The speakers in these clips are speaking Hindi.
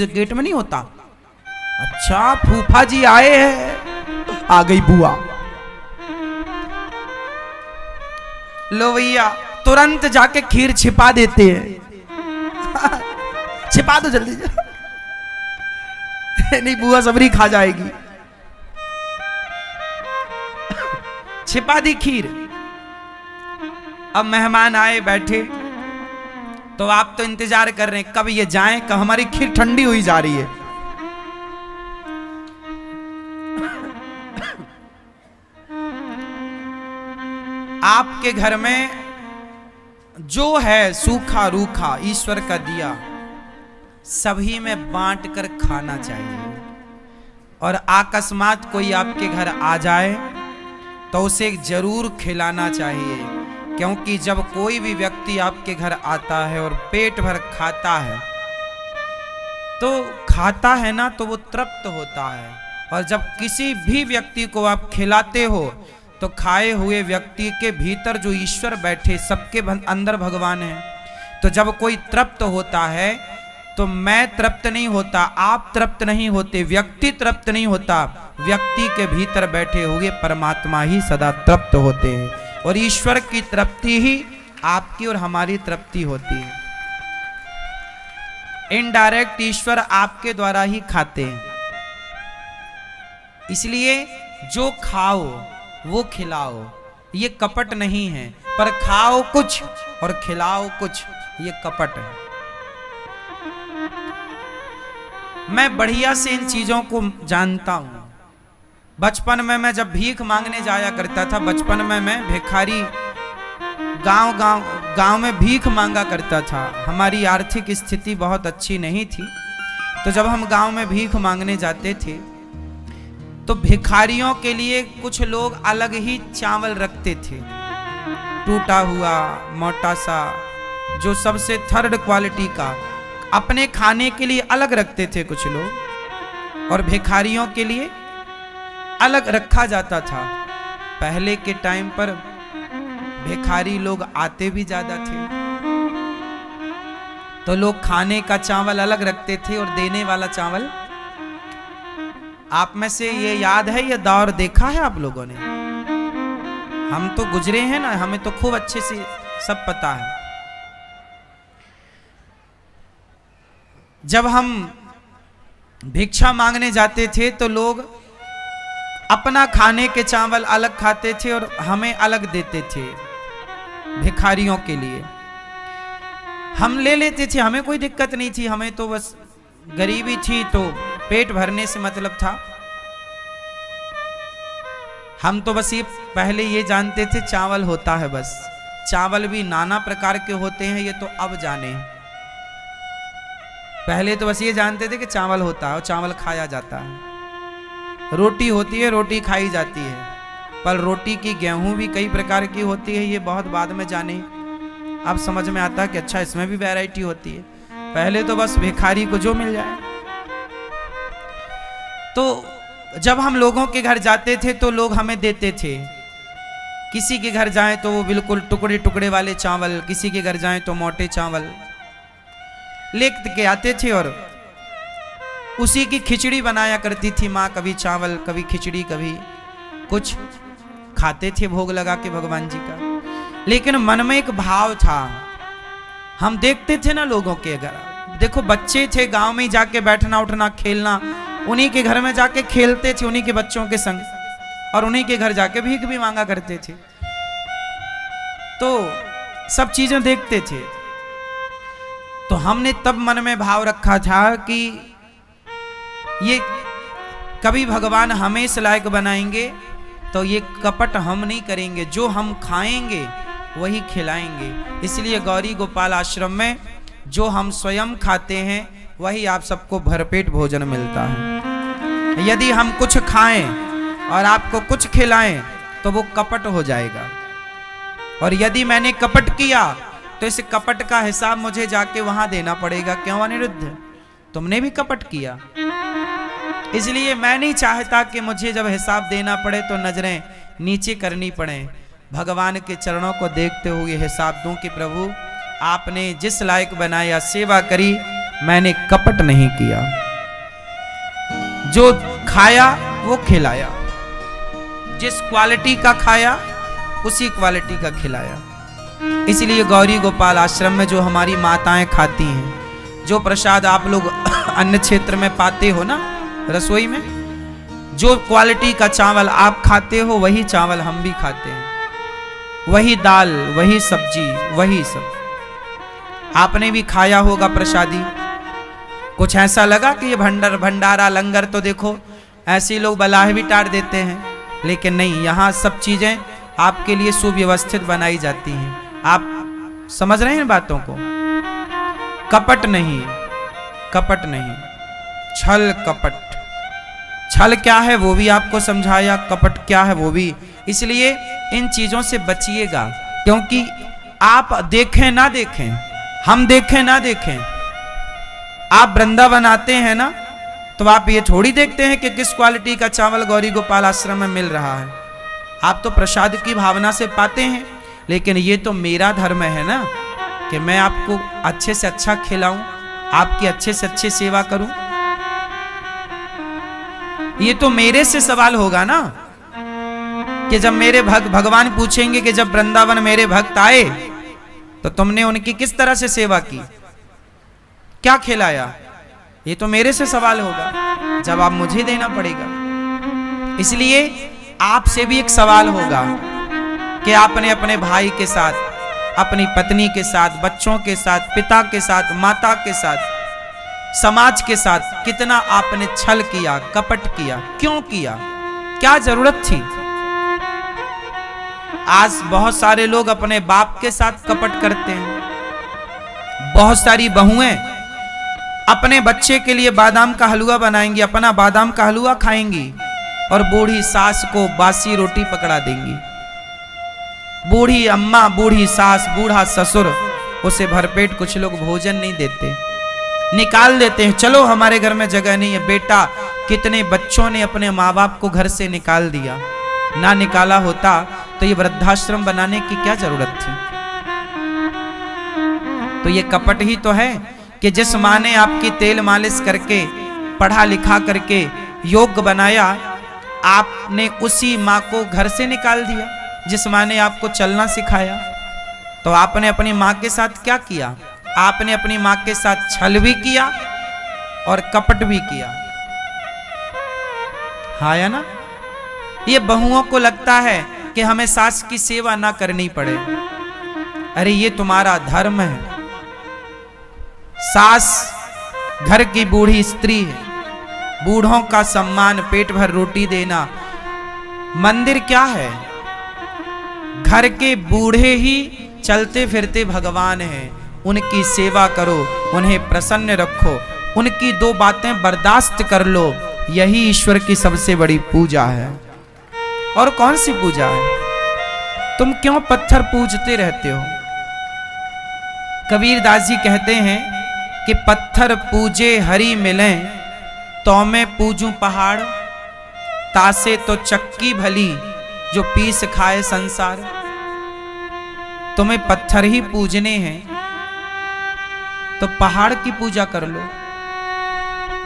गेट में नहीं होता। अच्छा फूफा जी आए हैं, आ गई बुआ। लो भैया तुरंत जाके खीर छिपा देते हैं। छिपा दो जल्दी नहीं बुआ सबरी खा जाएगी। छिपा दी खीर। अब मेहमान आए बैठे तो आप तो इंतजार कर रहे हैं कब ये जाएं, कब हमारी खीर ठंडी हुई जा रही है। आपके घर में जो है सूखा रूखा ईश्वर का दिया सभी में बांट कर खाना चाहिए। और अकस्मात कोई आपके घर आ जाए तो उसे जरूर खिलाना चाहिए, क्योंकि जब कोई भी व्यक्ति आपके घर आता है और पेट भर खाता है ना तो वो तृप्त होता है। और जब किसी भी व्यक्ति को आप खिलाते हो तो खाए हुए व्यक्ति के भीतर जो ईश्वर बैठे सबके अंदर भगवान है। तो जब कोई तृप्त होता है तो मैं तृप्त नहीं होता, आप तृप्त नहीं होते, व्यक्ति तृप्त नहीं होता, व्यक्ति के भीतर बैठे हुए परमात्मा ही सदा तृप्त होते हैं। और ईश्वर की तृप्ति ही आपकी और हमारी तृप्ति होती है। इनडायरेक्ट ईश्वर आपके द्वारा ही खाते हैं। इसलिए जो खाओ वो खिलाओ, ये कपट नहीं है। पर खाओ कुछ और खिलाओ कुछ, ये कपट है। मैं बढ़िया से इन चीजों को जानता हूं। बचपन में मैं जब भीख मांगने जाया करता था, बचपन में मैं भिखारी गांव में भीख मांगा करता था। हमारी आर्थिक स्थिति बहुत अच्छी नहीं थी, तो जब हम गांव में भीख मांगने जाते थे तो भिखारियों के लिए कुछ लोग अलग ही चावल रखते थे, टूटा हुआ मोटा सा, जो सबसे थर्ड क्वालिटी का अपने खाने के लिए अलग रखते थे कुछ लोग, और भिखारियों के लिए अलग रखा जाता था। पहले के टाइम पर भिखारी लोग आते भी ज्यादा थे, तो लोग खाने का चावल अलग रखते थे और देने वाला चावल। आप में से ये याद है, ये दौर देखा है आप लोगों ने? हम तो गुजरे हैं ना, हमें तो खूब अच्छे से सब पता है। जब हम भिक्षा मांगने जाते थे तो लोग अपना खाने के चावल अलग खाते थे और हमें अलग देते थे भिखारियों के लिए। हम ले लेते थे, हमें कोई दिक्कत नहीं थी, हमें तो बस गरीबी थी तो पेट भरने से मतलब था। हम तो बस ये पहले ये जानते थे चावल होता है बस। चावल भी नाना प्रकार के होते हैं, ये तो अब जाने। पहले तो बस ये जानते थे कि चावल होता है और चावल खाया जाता है। रोटी होती है, रोटी खाई जाती है, पर रोटी की गेहूं भी कई प्रकार की होती है, ये बहुत बाद में जाने। अब समझ में आता है कि अच्छा इसमें भी वैरायटी होती है। पहले तो बस भिखारी को जो मिल जाए। तो जब हम लोगों के घर जाते थे तो लोग हमें देते थे। किसी के घर जाएं तो वो बिल्कुल टुकड़े टुकड़े वाले चावल, किसी के घर जाएं तो मोटे चावल लेके के आते थे, और उसी की खिचड़ी बनाया करती थी माँ। कभी चावल, कभी खिचड़ी, कभी कुछ खाते थे भोग लगा के भगवान जी का। लेकिन मन में एक भाव था, हम देखते थे ना लोगों के घर, देखो बच्चे थे, गांव में जाके बैठना उठना खेलना, उन्हीं के घर में जाके खेलते थे उन्हीं के बच्चों के संग, और उन्हीं के घर जाके भीख भी मांगा करते थे। तो सब चीजें देखते थे। तो हमने तब मन में भाव रखा था कि ये कभी भगवान हमें इस लायक बनाएंगे तो ये कपट हम नहीं करेंगे, जो हम खाएंगे वही खिलाएंगे। इसलिए गौरी गोपाल आश्रम में जो हम स्वयं खाते हैं वही आप सबको भरपेट भोजन मिलता है। यदि हम कुछ खाएं और आपको कुछ खिलाएं तो वो कपट हो जाएगा। और यदि मैंने कपट किया तो इस कपट का हिसाब मुझे जाके वहां देना पड़ेगा। क्यों अनिरुद्ध, तुमने भी कपट किया। इसलिए मैं नहीं चाहता कि मुझे जब हिसाब देना पड़े तो नजरें नीचे करनी पड़े। भगवान के चरणों को देखते हुए हिसाब दूं कि प्रभु आपने जिस लायक बनाया, सेवा करी, मैंने कपट नहीं किया। जो खाया वो खिलाया, जिस क्वालिटी का खाया उसी क्वालिटी का खिलाया। इसलिए गौरी गोपाल आश्रम में जो हमारी माताएं खाती हैं, जो प्रसाद आप लोग अन्य क्षेत्र में पाते हो ना रसोई में, जो क्वालिटी का चावल आप खाते हो वही चावल हम भी खाते हैं, वही दाल, वही सब्जी, वही सब आपने भी खाया होगा प्रसादी। कुछ ऐसा लगा कि ये भंडारा लंगर तो देखो ऐसे लोग बलाह भी टार देते हैं, लेकिन नहीं, यहाँ सब चीजें आपके लिए सुव्यवस्थित बनाई जाती हैं। आप समझ रहे हैं बातों को? कपट नहीं, कपट नहीं, छल कपट। छल क्या है वो भी आपको समझाया, कपट क्या है वो भी। इसलिए इन चीजों से बचिएगा, क्योंकि आप देखें ना देखें, हम देखें ना देखें, आप वृंदावन आते हैं ना, तो आप ये थोड़ी देखते हैं कि किस क्वालिटी का चावल गौरी गोपाल आश्रम में मिल रहा है। आप तो प्रसाद की भावना से पाते हैं, लेकिन ये तो मेरा धर्म है ना कि मैं आपको अच्छे से अच्छा खिलाऊं, आपकी अच्छे से अच्छी सेवा करूं। ये तो मेरे से सवाल होगा ना कि जब मेरे भगवान पूछेंगे कि जब वृंदावन मेरे भक्त आए तो तुमने उनकी किस तरह से सेवा की, क्या खिलाया, ये तो मेरे से सवाल होगा, जवाब मुझे देना पड़ेगा। इसलिए आपसे भी एक सवाल होगा कि आपने अपने भाई के साथ, अपनी पत्नी के साथ, बच्चों के साथ, पिता के साथ, माता के साथ, समाज के साथ कितना आपने छल किया, कपट किया, क्यों किया, क्या जरूरत थी? आज बहुत सारे लोग अपने बाप के साथ कपट करते हैं। बहुत सारी बहुएं अपने बच्चे के लिए बादाम का हलवा बनाएंगी, अपना बादाम का हलवा खाएंगी, और बूढ़ी सास को बासी रोटी पकड़ा देंगी। बूढ़ी अम्मा, बूढ़ी सास, बूढ़ा ससुर, उसे भरपेट कुछ लोग भोजन नहीं देते, निकाल देते हैं, चलो हमारे घर में जगह नहीं है। बेटा, कितने बच्चों ने अपने माँ बाप को घर से निकाल दिया, ना निकाला होता तो ये वृद्धाश्रम बनाने की क्या जरूरत थी? तो ये कपट ही तो है कि जिस माँ ने आपकी तेल मालिश करके, पढ़ा लिखा करके योग्य बनाया, आपने उसी माँ को घर से निकाल दिया जिस माँ ने आपको चलना सिखाया। तो आपने अपनी माँ के साथ क्या किया? आपने अपनी माँ के साथ छल भी किया और कपट भी किया। हाँ या ना? ये बहुओं को लगता है कि हमें सास की सेवा ना करनी पड़े। अरे ये तुम्हारा धर्म है। सास घर की बूढ़ी स्त्री है, बूढ़ों का सम्मान, पेट भर रोटी देना। मंदिर क्या है? घर के बूढ़े ही चलते फिरते भगवान हैं, उनकी सेवा करो, उन्हें प्रसन्न रखो, उनकी दो बातें बर्दाश्त कर लो, यही ईश्वर की सबसे बड़ी पूजा है। और कौन सी पूजा है? तुम क्यों पत्थर पूजते रहते हो? कबीरदास जी कहते हैं कि पत्थर पूजे हरि मिलें, तो मैं पूजूं पहाड़, तासे तो चक्की भली जो पीस खाए संसार। तुम्हें पत्थर ही पूजने हैं तो पहाड़ की पूजा कर लो।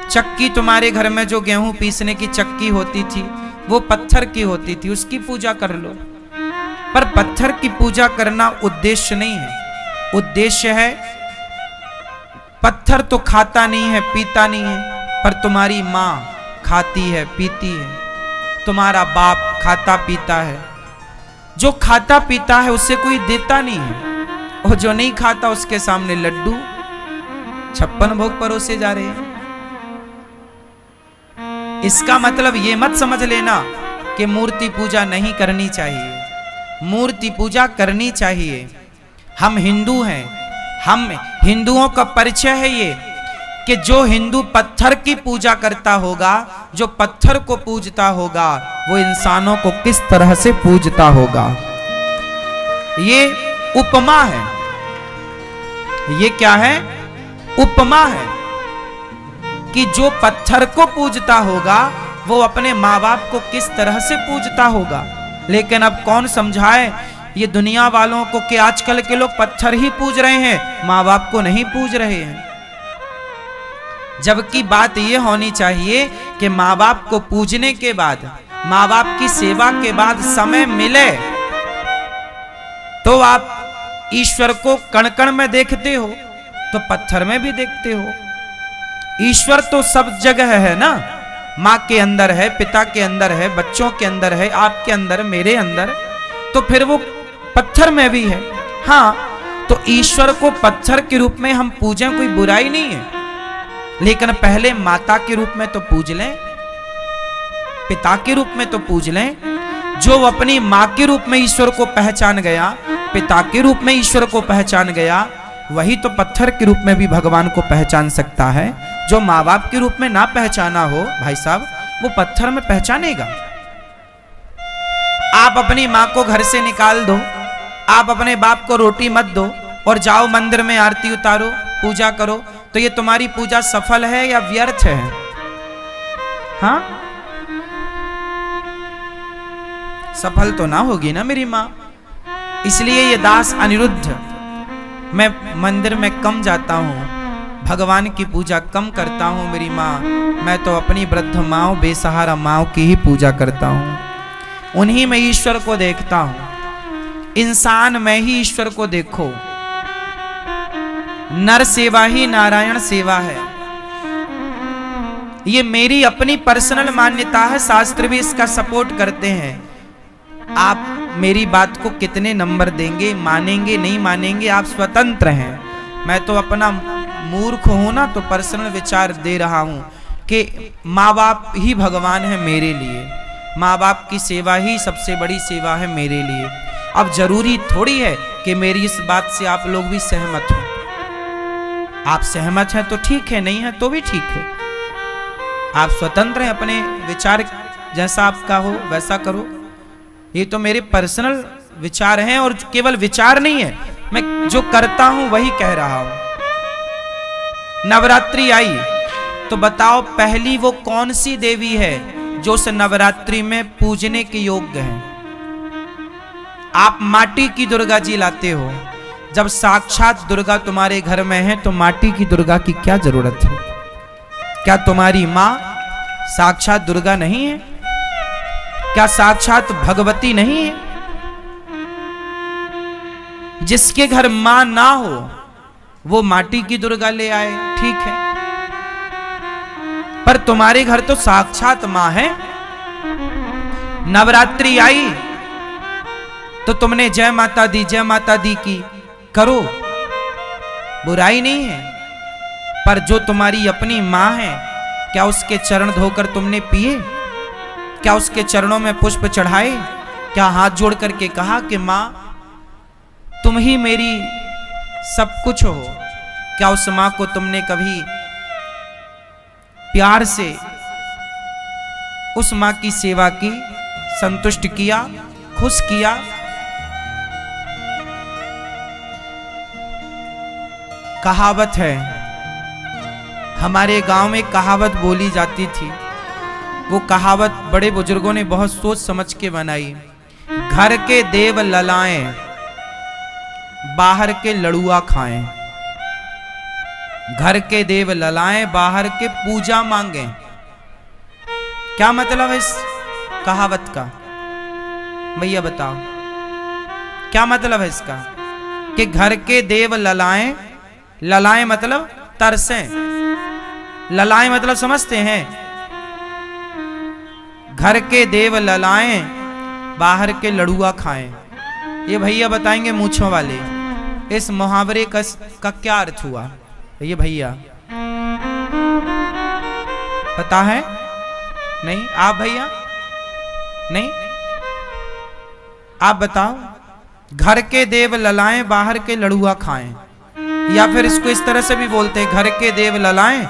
चक्की, तुम्हारे घर में जो गेहूं पीसने की चक्की होती थी वो पत्थर की होती थी, उसकी पूजा कर लो। पर पत्थर की पूजा करना उद्देश्य नहीं है। उद्देश्य है, पत्थर तो खाता नहीं है, पीता नहीं है, पर तुम्हारी माँ खाती है, पीती है, तुम्हारा बाप खाता पीता है। जो खाता पीता है उससे कोई देता नहीं है, और जो नहीं खाता उसके सामने लड्डू 56 भोग परोसे जा रहे हैं। इसका मतलब ये मत समझ लेना कि मूर्ति पूजा नहीं करनी चाहिए। मूर्ति पूजा करनी चाहिए। हम हिंदू हैं, हम हिंदुओं का परिचय है ये कि जो हिंदू पत्थर की पूजा करता होगा, जो पत्थर को पूजता होगा, वो इंसानों को किस तरह से पूजता होगा। ये उपमा है। ये क्या है? उपमा है कि जो पत्थर को पूजता होगा वो अपने माँ बाप को किस तरह से पूजता होगा। लेकिन अब कौन समझाए ये दुनिया वालों को कि आजकल के लोग पत्थर ही पूज रहे हैं, माँ बाप को नहीं पूज रहे हैं। जबकि बात यह होनी चाहिए कि माँ बाप को पूजने के बाद, माँ बाप की सेवा के बाद समय मिले तो आप ईश्वर को कण कण में देखते हो तो पत्थर में भी देखते हो। ईश्वर तो सब जगह है ना, माँ के अंदर है, पिता के अंदर है, बच्चों के अंदर है, आपके अंदर, मेरे अंदर, तो फिर वो पत्थर में भी है। हाँ, तो ईश्वर को पत्थर के रूप में हम पूजें, कोई बुराई नहीं है, लेकिन पहले माता के रूप में तो पूज लें, पिता के रूप में तो पूज लें। जो अपनी माँ के रूप में ईश्वर को पहचान गया, पिता के रूप में ईश्वर को पहचान गया, वही तो पत्थर के रूप में भी भगवान को पहचान सकता है। जो माँ बाप के रूप में ना पहचाना हो भाई साहब, वो पत्थर में पहचानेगा। आप अपनी माँ को घर से निकाल दो, आप अपने बाप को रोटी मत दो और जाओ मंदिर में आरती उतारो, पूजा करो, तो ये तुम्हारी पूजा सफल है या व्यर्थ है? हाँ, सफल तो ना होगी ना मेरी माँ। इसलिए ये दास अनिरुद्ध, मैं मंदिर में कम जाता हूँ, भगवान की पूजा कम करता हूँ मेरी माँ, मैं तो अपनी वृद्ध माँ, बेसहारा माँ की ही पूजा करता हूँ, उन्हीं में ईश्वर को देखता हूँ। इंसान में ही ईश्वर को देखो, नर सेवा ही नारायण सेवा है। ये मेरी अपनी पर्सनल मान्यता है, शास्त्र भी इसका सपोर्ट करते हैं। आप मेरी बात को कितने नंबर देंगे, मानेंगे नहीं मानेंगे, आप स्वतंत्र हैं। मैं तो अपना मूर्ख हूं ना, तो पर्सनल विचार दे रहा हूं कि माँ बाप ही भगवान है मेरे लिए, माँ बाप की सेवा ही सबसे बड़ी सेवा है मेरे लिए। अब जरूरी थोड़ी है कि मेरी इस बात से आप लोग भी सहमत हो। आप सहमत हैं तो ठीक है, नहीं है तो भी ठीक है। आप स्वतंत्र हैं, अपने विचार जैसा आपका हो वैसा करो। ये तो मेरे पर्सनल विचार हैं, और केवल विचार नहीं है, मैं जो करता हूं वही कह रहा हूं। नवरात्रि आई तो बताओ पहली वो कौन सी देवी है जो उस नवरात्रि में पूजने के योग्य है? आप माटी की दुर्गा जी लाते हो, जब साक्षात दुर्गा तुम्हारे घर में है तो माटी की दुर्गा की क्या जरूरत है? क्या तुम्हारी माँ साक्षात दुर्गा नहीं है? क्या साक्षात भगवती नहीं है? जिसके घर मां ना हो वो माटी की दुर्गा ले आए, ठीक है, पर तुम्हारे घर तो साक्षात मां है। नवरात्रि आई तो तुमने जय माता दी की, करो, बुराई नहीं है, पर जो तुम्हारी अपनी मां है, क्या उसके चरण धोकर तुमने पिए? क्या उसके चरणों में पुष्प चढ़ाए? क्या हाथ जोड़ करके कहा कि मां तुम ही मेरी सब कुछ हो? क्या उस मां को तुमने कभी प्यार से उस मां की सेवा की, संतुष्ट किया, खुश किया? कहावत है, हमारे गांव में कहावत बोली जाती थी, वो कहावत बड़े बुजुर्गों ने बहुत सोच समझ के बनाई। घर के देव ललाएं, बाहर के लड़ुआ खाएं। घर के देव ललाएं, बाहर के पूजा मांगे। क्या मतलब है इस कहावत का? भैया बताओ क्या मतलब है इसका? कि घर के देव ललाएं, ललाएं मतलब तरसें, ललाएं मतलब समझते हैं? घर के देव ललाएं, बाहर के लड़ुआ खाएं। ये भैया बताएंगे मूंछों वाले, इस मुहावरे का क्या अर्थ हुआ? ये भैया पता है? नहीं? आप भैया नहीं? आप बताओ। घर के देव ललाएं, बाहर के लड़ुआ खाएं, या फिर इसको इस तरह से भी बोलते हैं, घर के देव ललाएं,